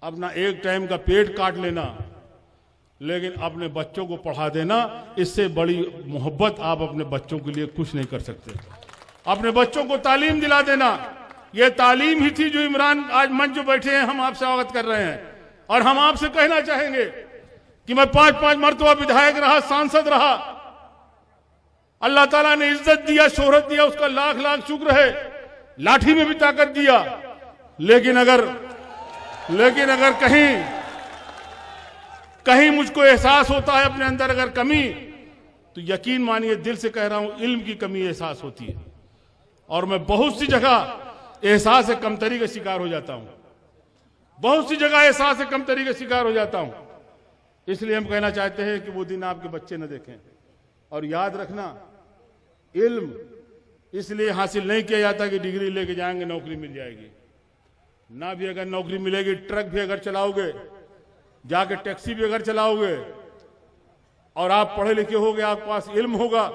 अपना एक टाइम का पेट काट लेना, लेकिन अपने बच्चों को पढ़ा देना, इससे बड़ी मोहब्बत आप अपने बच्चों के लिए कुछ नहीं कर सकते। अपने बच्चों को तालीम दिला देना, यह तालीम ही थी जो इमरान आज मंच जो बैठे हैं हम आपसे अवगत कर रहे हैं। और हम आपसे कहना चाहेंगे कि मैं 5-5 मरतबा विधायक रहा, सांसद रहा, अल्लाह ताला ने इज्जत दिया, शोहरत दिया, उसका लाख लाख शुक्र है। लाठी में भी ताकत दिया, लेकिन अगर कहीं मुझको एहसास होता है अपने अंदर अगर कमी, तो यकीन मानिए दिल से कह रहा हूं, इल्म की कमी एहसास होती है। और मैं बहुत सी जगह एहसास कमतरी का शिकार हो जाता हूं, बहुत सी जगह एहसास कमतरी का शिकार हो जाता हूं। इसलिए हम कहना चाहते हैं कि वो दिन आपके बच्चे न देखें। और याद रखना, इल्म इसलिए हासिल नहीं किया जाता कि डिग्री लेके जाएंगे नौकरी मिल जाएगी। ना भी अगर नौकरी मिलेगी, ट्रक भी अगर चलाओगे, जाके टैक्सी भी अगर चलाओगे, और आप पढ़े लिखे होगे, आपके पास इल्म होगा,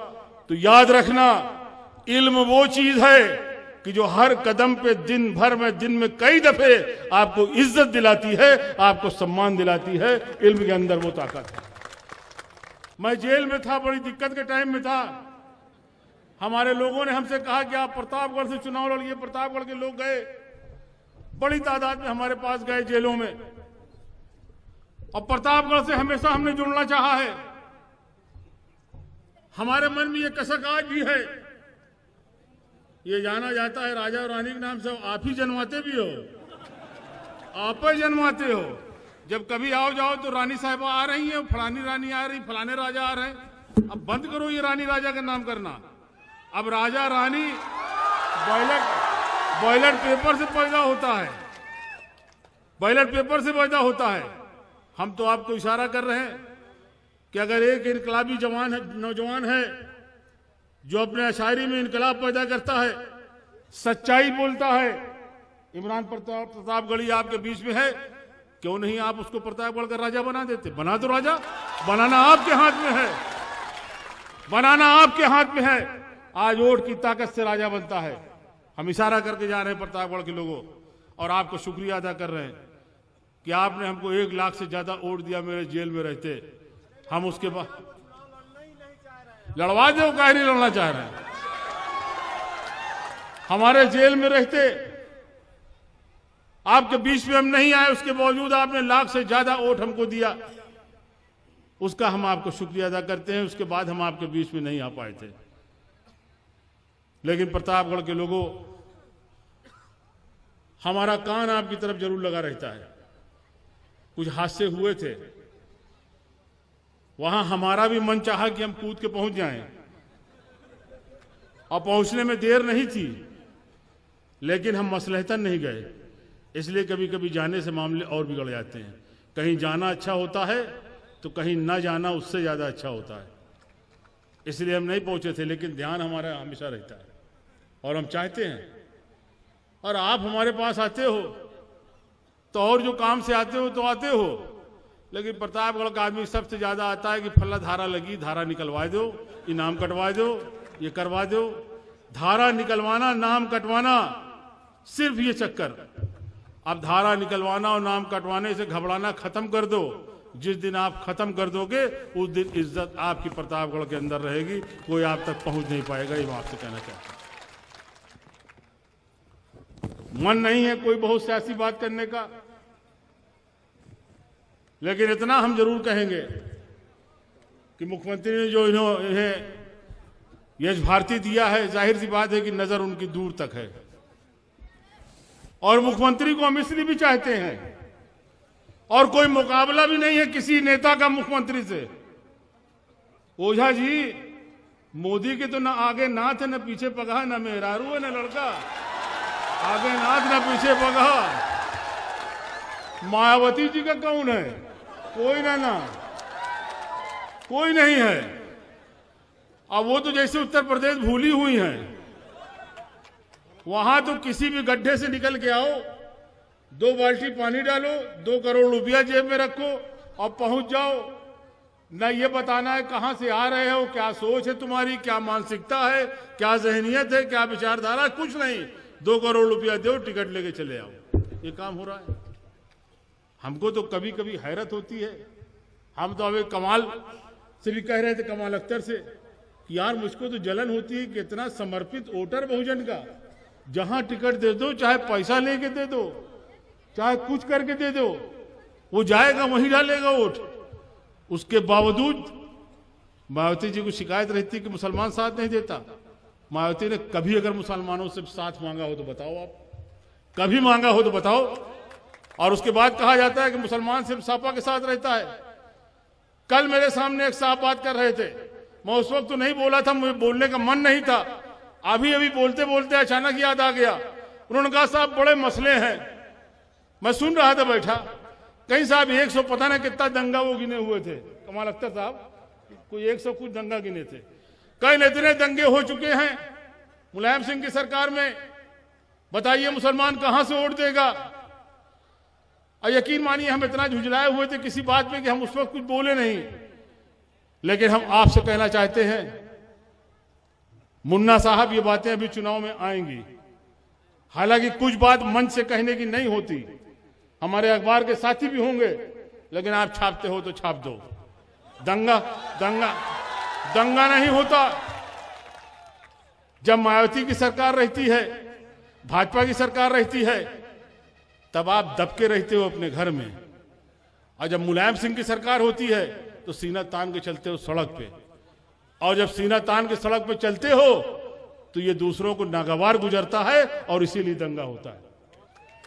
तो याद रखना इल्म वो चीज है कि जो हर कदम पे दिन में कई दफे आपको इज्जत दिलाती है, आपको सम्मान दिलाती है। इल्म के अंदर वो ताकत है। मैं जेल में था, बड़ी दिक्कत के टाइम में था। हमारे लोगों ने हमसे कहा कि आप प्रतापगढ़ से चुनाव लड़िए। प्रतापगढ़ के लोग गए, बड़ी तादाद में हमारे पास गए जेलों में, और प्रतापगढ़ से हमेशा हमने जुड़ना चाहा है। हमारे मन में ये कसक आज भी है। ये जाना जाता है राजा और रानी के नाम से, आप ही जन्माते भी हो, आप ही जन्माते हो। जब कभी आओ जाओ तो रानी साहिबा आ रही है, फलानी रानी आ रही, फलाने राजा आ रहे हैं। अब बंद करो ये रानी राजा का नाम करना। अब राजा रानी बॉयलट पेपर से पैदा होता है, बॉयलट पेपर से पैदा होता है। हम तो आपको इशारा कर रहे हैं कि अगर एक इनकलाबी नौजवान है जो अपने अशायरी में इनकलाब पैदा करता है, सच्चाई बोलता है, इमरान प्रतापगढ़ी आपके बीच में है, क्यों नहीं आप उसको प्रतापगढ़ का राजा बना देते? बना दो राजा, बनाना आपके हाथ में है, बनाना आपके हाथ में है। आज वोट की ताकत से राजा बनता है। हम इशारा करके जा रहे हैं प्रतापगढ़ के लोगों, और आपको शुक्रिया अदा कर रहे हैं कि आपने हमको 1 लाख से ज्यादा वोट दिया मेरे जेल में रहते। हम उसके बाद लड़वा दो, काहे नहीं लड़ना चाह रहे हैं? हमारे जेल में रहते, आपके बीच में हम नहीं आए, उसके बावजूद आपने 1 लाख से ज्यादा वोट हमको दिया। उसका हम आपको शुक्रिया अदा करते हैं। उसके बाद हम आपके बीच में नहीं आ पाए थे। लेकिन प्रतापगढ़ के लोगों, हमारा कान आपकी तरफ जरूर लगा रहता है। कुछ हादसे हुए थे, वहां हमारा भी मन चाहा कि हम कूद के पहुंच जाएं, और पहुंचने में देर नहीं थी, लेकिन हम मसलहतन नहीं गए। इसलिए कभी कभी जाने से मामले और बिगड़ जाते हैं। कहीं जाना अच्छा होता है तो कहीं ना जाना उससे ज्यादा अच्छा होता है। इसलिए हम नहीं पहुंचे थे, लेकिन ध्यान हमारा हमेशा रहता है और हम चाहते हैं। और आप हमारे पास आते हो तो, और जो काम से आते हो तो आते हो, लेकिन प्रतापगढ़ का आदमी सबसे ज्यादा आता है कि फला धारा लगी, धारा निकलवा दो, इनाम कटवा दो, ये करवा दो। धारा निकलवाना, नाम कटवाना, सिर्फ ये चक्कर। अब धारा निकलवाना और नाम कटवाने से घबराना खत्म कर दो। जिस दिन आप खत्म कर दोगे, उस दिन इज्जत आपकी प्रतापगढ़ के अंदर रहेगी, कोई आप तक पहुंच नहीं पाएगा। ये मैं आपसे कहना चाहता हूं। मन नहीं है कोई बहुत सियासी बात करने का, लेकिन इतना हम जरूर कहेंगे कि मुख्यमंत्री ने जो इन्हें यश भारती दिया है, जाहिर सी बात है कि नजर उनकी दूर तक है, और मुख्यमंत्री को हम इसलिए भी चाहते हैं। और कोई मुकाबला भी नहीं है किसी नेता का मुख्यमंत्री से। ओझा जी, मोदी के तो ना आगे नाथ है, ना पीछे पगहा, ना मेहरारू है, ना लड़का। आगे नाथ ना पीछे पगहा। मायावती जी का कौन है? कोई ना कोई नहीं है। अब वो तो जैसे उत्तर प्रदेश भूली हुई हैं। वहां तो किसी भी गड्ढे से निकल के आओ, 2 बाल्टी पानी डालो, 2 करोड़ रुपया जेब में रखो और पहुंच जाओ। न ये बताना है कहां से आ रहे हो, क्या सोच है तुम्हारी, क्या मानसिकता है, क्या जहनियत है, क्या विचारधारा, कुछ नहीं। 2 करोड़ रुपया दो, टिकट लेके चले आओ। ये काम हो रहा है। हमको तो कभी कभी हैरत होती है। हम तो अभी कमाल से भी कह रहे थे, कमाल अख्तर से, कि यार मुझको तो जलन होती है कि इतना समर्पित वोटर बहुजन का, जहां टिकट दे दो, चाहे पैसा लेके दे दो, चाहे कुछ करके दे दो, वो जाएगा वहीं डालेगा वोट। उसके बावजूद मायावती जी को शिकायत रहती कि मुसलमान साथ नहीं देता। मायावती ने कभी अगर मुसलमानों से साथ मांगा हो तो बताओ, आप कभी मांगा हो तो बताओ। और उसके बाद कहा जाता है कि मुसलमान सिर्फ सपा के साथ रहता है। कल मेरे सामने एक साहब बात कर रहे थे, मैं उस वक्त तो नहीं बोला था, मुझे बोलने का मन नहीं था। अभी अभी बोलते बोलते अचानक याद आ गया। उन्होंने कहा साहब बड़े मसले हैं। मैं सुन रहा था बैठा, कहीं साहब 100 पता ना कितना दंगा वो गिने हुए थे, कमाल अख्तर साहब कोई 100 कुछ दंगा गिने थे। कई इतने दंगे हो चुके हैं मुलायम सिंह की सरकार में, बताइए मुसलमान कहां से वोट देगा। और यकीन मानिए हम इतना झुंझलाए हुए थे किसी बात में कि हम उस वक्त कुछ बोले नहीं। लेकिन हम आपसे कहना चाहते हैं, मुन्ना साहब ये बातें अभी चुनाव में आएंगी, हालांकि कुछ बात मंच से कहने की नहीं होती, हमारे अखबार के साथी भी होंगे, लेकिन आप छापते हो तो छाप दो। दंगा दंगा दंगा नहीं होता। जब मायावती की सरकार रहती है, भाजपा की सरकार रहती है, तब आप दबके रहते हो अपने घर में, और जब मुलायम सिंह की सरकार होती है तो सीना तान के चलते हो सड़क पे। और जब सीना तान के सड़क पे चलते हो तो ये दूसरों को नागवार गुजरता है और इसीलिए दंगा होता है।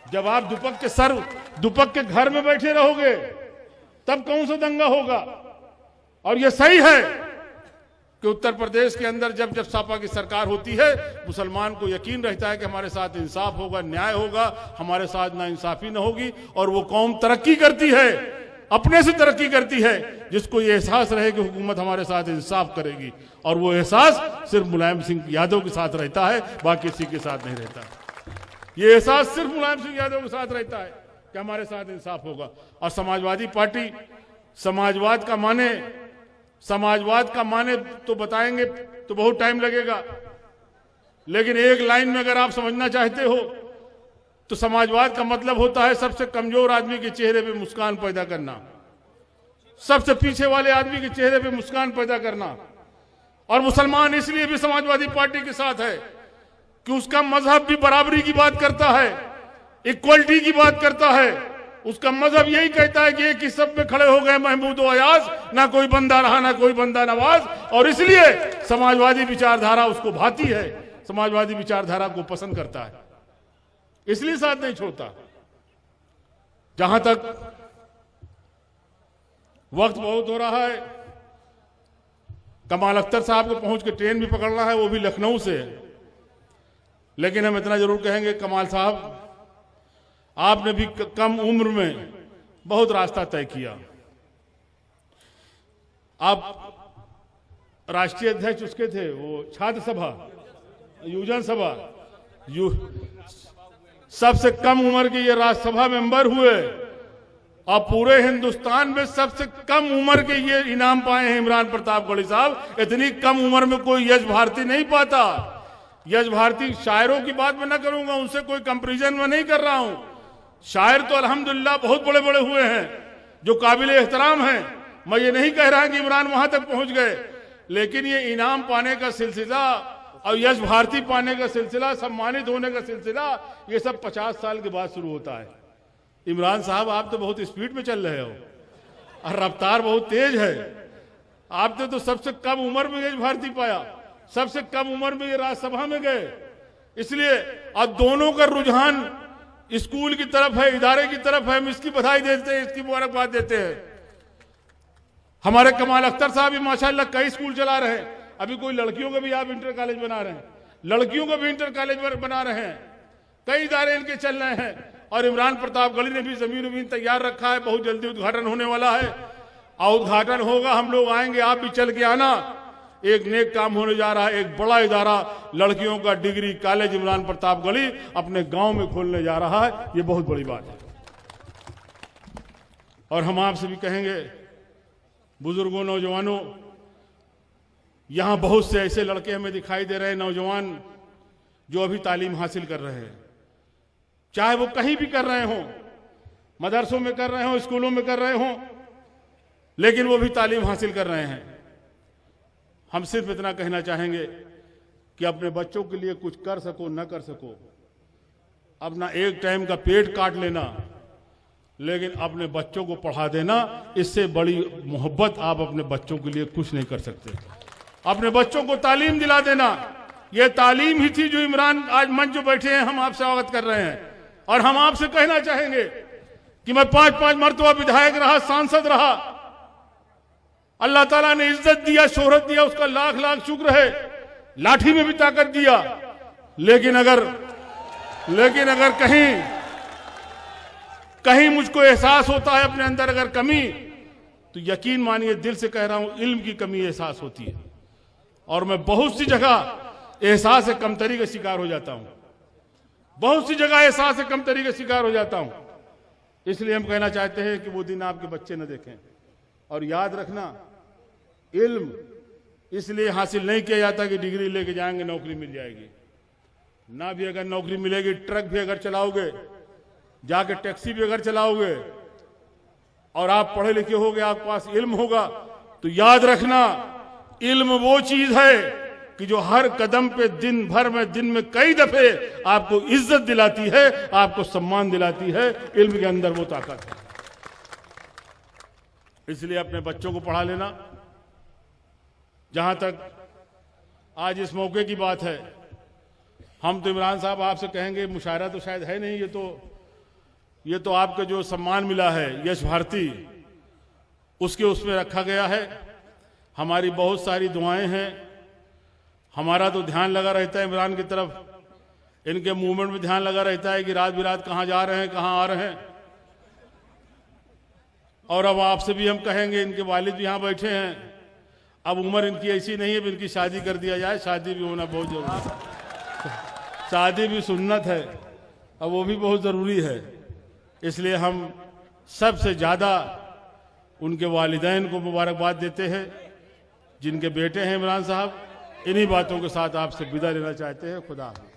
जब आप दुपक के घर में बैठे रहोगे तब कौन सा दंगा होगा। और ये सही है कि उत्तर प्रदेश के अंदर जब जब सपा की सरकार होती है, मुसलमान को यकीन रहता है कि हमारे साथ इंसाफ होगा, न्याय होगा, हमारे साथ नाइंसाफी न होगी। और वो कौम तरक्की करती है, अपने से तरक्की करती है, जिसको ये एहसास रहे कि हुकूमत हमारे साथ इंसाफ करेगी। और वो एहसास सिर्फ मुलायम सिंह यादव के साथ रहता है, बाकी किसी के साथ नहीं रहता। ये एहसास सिर्फ मुलायम सिंह यादव के साथ रहता है कि हमारे साथ इंसाफ होगा। और समाजवादी पार्टी समाजवाद का माने तो बताएंगे तो बहुत टाइम लगेगा, लेकिन एक लाइन में अगर आप समझना चाहते हो तो समाजवाद का मतलब होता है सबसे कमजोर आदमी के चेहरे पे मुस्कान पैदा करना, सबसे पीछे वाले आदमी के चेहरे पे मुस्कान पैदा करना। और मुसलमान इसलिए भी समाजवादी पार्टी के साथ है कि उसका मजहब भी बराबरी की बात करता है, इक्वलिटी की बात करता है। उसका मजहब यही कहता है कि एक ही सब में खड़े हो गए महमूद और अयाज, ना कोई बंदा रहा ना कोई बंदा नवाज। और इसलिए समाजवादी विचारधारा उसको भाती है, समाजवादी विचारधारा को पसंद करता है, इसलिए साथ नहीं छोड़ता। जहां तक वक्त बहुत हो रहा है, कमाल अख्तर साहब को पहुंच के ट्रेन भी पकड़ना है, वो भी लखनऊ से। लेकिन हम इतना जरूर कहेंगे, कमाल साहब आपने भी कम उम्र में बहुत रास्ता तय किया। आप राष्ट्रीय अध्यक्ष उसके थे, वो छात्र सभा, युवजन सभा, सबसे कम उम्र के ये राज्यसभा मेंबर हुए। और पूरे हिंदुस्तान में सबसे कम उम्र के ये इनाम पाए हैं इमरान प्रतापगढ़ी साहब। इतनी कम उम्र में कोई यश भारती नहीं पाता। यश भारती शायरों की बात मैं ना करूंगा, उनसे कोई कंपैरिजन में नहीं कर रहा हूं। शायर तो अल्हम्दुलिल्लाह बहुत बड़े बड़े हुए हैं जो काबिल एहतराम हैं। मैं ये नहीं कह रहा कि इमरान वहां तक पहुंच गए, लेकिन ये इनाम पाने का सिलसिला और यश भारती पाने का सिलसिला, सम्मानित होने का सिलसिला, ये सब 50 साल के बाद शुरू होता है। इमरान साहब आप तो बहुत स्पीड में चल रहे हो और रफ्तार बहुत तेज है। आपने तो सबसे कम उम्र में यश भारती पाया, सबसे कम उम्र में ये राज्यसभा में गए। इसलिए अब दोनों का रुझान स्कूल की तरफ है, इदारे की तरफ है। हम इसकी बधाई देते हैं, इसकी मुबारकबाद देते हैं। हमारे कमाल अख्तर साहब भी माशाल्लाह कई स्कूल चला रहे हैं। अभी कोई लड़कियों का भी आप इंटर कॉलेज बना रहे हैं, लड़कियों का भी इंटर कॉलेज बना रहे हैं, कई इदारे इनके चल रहे हैं। और इमरान प्रतापगढ़ी ने भी जमीन तैयार रखा है, बहुत जल्दी उद्घाटन होने वाला है। और उद्घाटन होगा, हम लोग आएंगे, आप भी चल के आना। एक नेक काम होने जा रहा है, एक बड़ा इदारा लड़कियों का डिग्री कॉलेज इमरान प्रतापगढ़ी अपने गांव में खोलने जा रहा है। ये बहुत बड़ी बात है। और हम आपसे भी कहेंगे, बुजुर्गों, नौजवानों, यहां बहुत से ऐसे लड़के हमें दिखाई दे रहे हैं, नौजवान जो अभी तालीम हासिल कर रहे हैं, चाहे वो कहीं भी कर रहे हों, मदरसों में कर रहे हों, स्कूलों में कर रहे हों, लेकिन वो भी तालीम हासिल कर रहे हैं। हम सिर्फ इतना कहना चाहेंगे कि अपने बच्चों के लिए कुछ कर सको न कर सको, अपना एक टाइम का पेट काट लेना, लेकिन अपने बच्चों को पढ़ा देना, इससे बड़ी मोहब्बत आप अपने बच्चों के लिए कुछ नहीं कर सकते। अपने बच्चों को तालीम दिला देना, यह तालीम ही थी जो इमरान आज मंच जो बैठे हैं हम आपसे अवगत कर रहे हैं। और हम आपसे कहना चाहेंगे कि मैं 5-5 मरतबा विधायक रहा, सांसद रहा, अल्लाह ताला ने इज्जत दिया, शोहरत दिया, उसका लाख लाख शुक्र है। लाठी में भी ताकत दिया, लेकिन अगर कहीं मुझको एहसास होता है अपने अंदर अगर कमी, तो यकीन मानिए दिल से कह रहा हूं, इल्म की कमी एहसास होती है। और मैं बहुत सी जगह एहसास कमतरी का शिकार हो जाता हूं, बहुत सी जगह एहसास कमतरी का शिकार हो जाता हूं। इसलिए हम कहना चाहते हैं कि वो दिन आपके बच्चे न देखें। और याद रखना, इल्म इसलिए हासिल नहीं किया जाता कि डिग्री लेके जाएंगे नौकरी मिल जाएगी। ना भी अगर नौकरी मिलेगी, ट्रक भी अगर चलाओगे, जाके टैक्सी भी अगर चलाओगे, और आप पढ़े लिखे होगे, आपके पास इल्म होगा, तो याद रखना, इल्म वो चीज है कि जो हर कदम पे दिन में कई दफे आपको इज्जत दिलाती है, आपको सम्मान दिलाती है। इल्म के अंदर वो ताकत है। इसलिए अपने बच्चों को पढ़ा लेना। जहां तक आज इस मौके की बात है, हम तो इमरान साहब आपसे कहेंगे, मुशायरा तो शायद है नहीं, ये तो आपके जो सम्मान मिला है यश भारती, उसमें रखा गया है। हमारी बहुत सारी दुआएं हैं, हमारा तो ध्यान लगा रहता है इमरान की तरफ, इनके मूवमेंट में ध्यान लगा रहता है कि रात बिरात कहां जा रहे हैं, कहां आ रहे हैं। और अब आपसे भी हम कहेंगे, इनके वालिद भी यहां बैठे हैं, अब उम्र इनकी ऐसी नहीं है कि इनकी शादी कर दिया जाए, शादी भी होना बहुत जरूरी है, शादी भी सुन्नत है, अब वो भी बहुत जरूरी है। इसलिए हम सबसे ज्यादा उनके वालिदैन को मुबारकबाद देते हैं, जिनके बेटे हैं इमरान साहब। इन्हीं बातों के साथ आपसे विदा लेना चाहते हैं। खुदा हाफ़िज़।